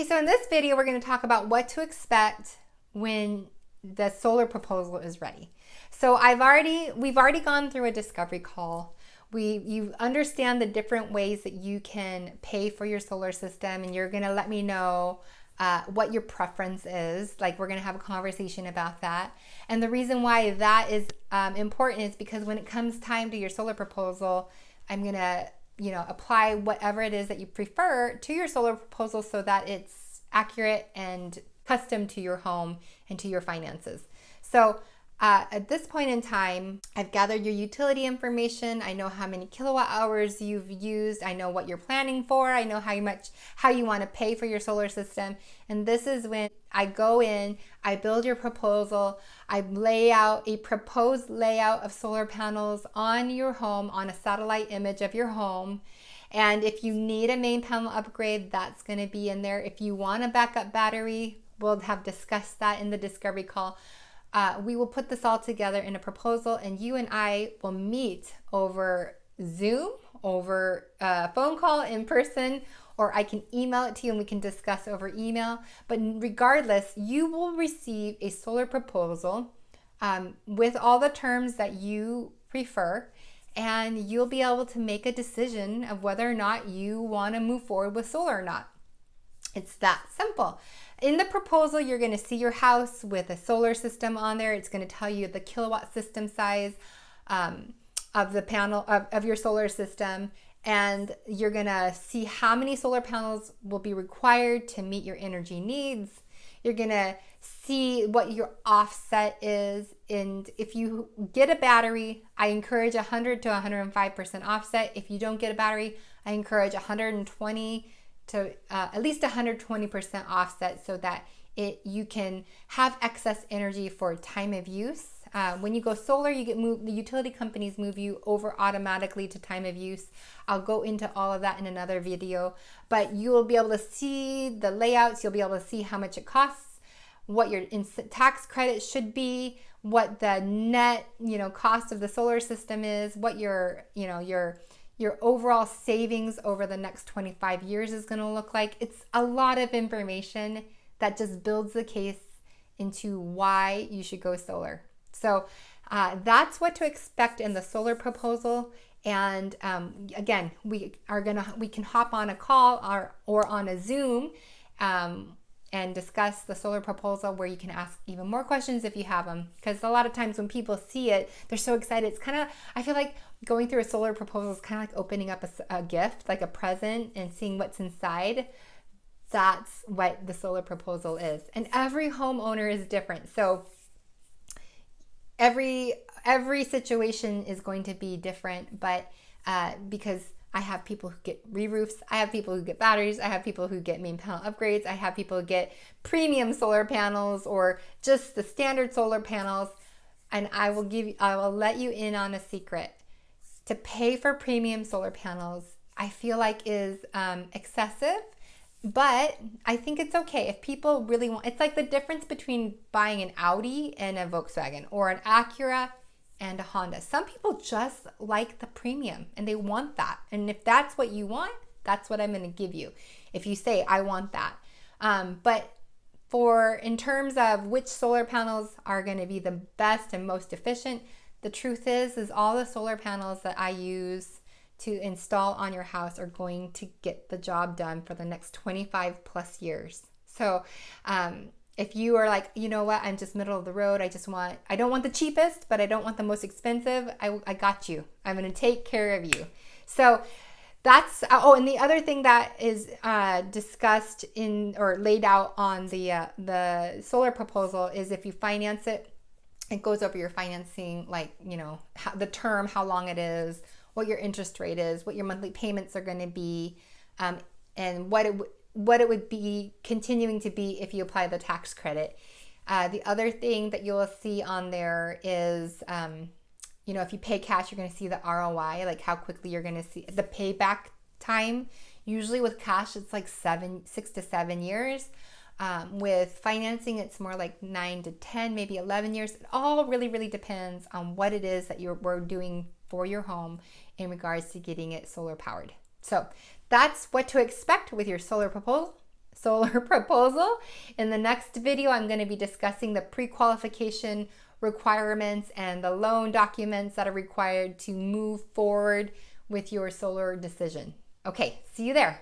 Okay, so in this video, we're going to talk about what to expect when the solar proposal is ready. So we've already gone through a discovery call. You understand the different ways that you can pay for your solar system, and you're going to let me know what your preference is. Like, we're going to have a conversation about that. And the reason why that is important is because when it comes time to your solar proposal, I'm going to apply whatever it is that you prefer to your solar proposal so that it's accurate and custom to your home and to your finances. So at this point in time, I've gathered your utility information. I know how many kilowatt hours you've used. I know what you're planning for. I know how you want to pay for your solar system. And this is when I go in, I build your proposal, I lay out a proposed layout of solar panels on your home, on a satellite image of your home. And if you need a main panel upgrade, that's going to be in there. If you want a backup battery, we'll have discussed that in the discovery call. We will put this all together in a proposal, and you and I will meet over Zoom, over a phone call, in person, or I can email it to you and we can discuss over email. But regardless, you will receive a solar proposal with all the terms that you prefer, and you'll be able to make a decision of whether or not you want to move forward with solar or not. It's that simple. In the proposal, you're going to see your house with a solar system on there. It's going to tell you the kilowatt system size of the panel of your solar system, and you're going to see how many solar panels will be required to meet your energy needs. You're going to see what your offset is, and if you get a battery, I encourage 100 to 105% offset. If you don't get a battery, I encourage 120 to at least 120% offset, so that you can have excess energy for time of use. When you go solar, the utility companies move you over automatically to time of use. I'll go into all of that in another video, but you will be able to see the layouts. You'll be able to see how much it costs, what your tax credit should be, what the net cost of the solar system is, what your overall savings over the next 25 years is going to look like. It's a lot of information that just builds the case into why you should go solar. So that's what to expect in the solar proposal. And again, we can hop on a call or on a Zoom and discuss the solar proposal, where you can ask even more questions if you have them. Because a lot of times when people see it, they're so excited. It's kind of, I feel like going through a solar proposal is kind of like opening up a gift, like a present, and seeing what's inside. That's what the solar proposal is. And every homeowner is different. So every situation is going to be different, but because I have people who get re-roofs, I have people who get batteries, I have people who get main panel upgrades, I have people who get premium solar panels or just the standard solar panels. And I will let you in on a secret. To pay for premium solar panels, I feel like is excessive, but I think it's okay if people really want. It's like the difference between buying an Audi and a Volkswagen, or an Acura and a Honda. Some people just like the premium and they want that. And if that's what you want, that's what I'm going to give you. If you say, I want that. But in terms of which solar panels are going to be the best and most efficient, the truth is all the solar panels that I use to install on your house are going to get the job done for the next 25 plus years. So, if you are like, you know what, I'm just middle of the road, I don't want the cheapest, but I don't want the most expensive, I got you. I'm going to take care of you. So that's, and the other thing that is discussed or laid out on the solar proposal is if you finance it, it goes over your financing, like, the term, how long it is, what your interest rate is, what your monthly payments are going to be, and what it would be continuing to be if you apply the tax credit. The other thing that you'll see on there is, if you pay cash, you're going to see the ROI, like how quickly you're going to see the payback time. Usually with cash, it's like 6 to 7 years. With financing, it's more like 9 to 10, maybe 11 years. It all really, really depends on what it is that we're doing for your home in regards to getting it solar powered. So that's what to expect with your solar proposal. solar proposal. In the next video, I'm going to be discussing the pre-qualification requirements and the loan documents that are required to move forward with your solar decision. Okay, see you there.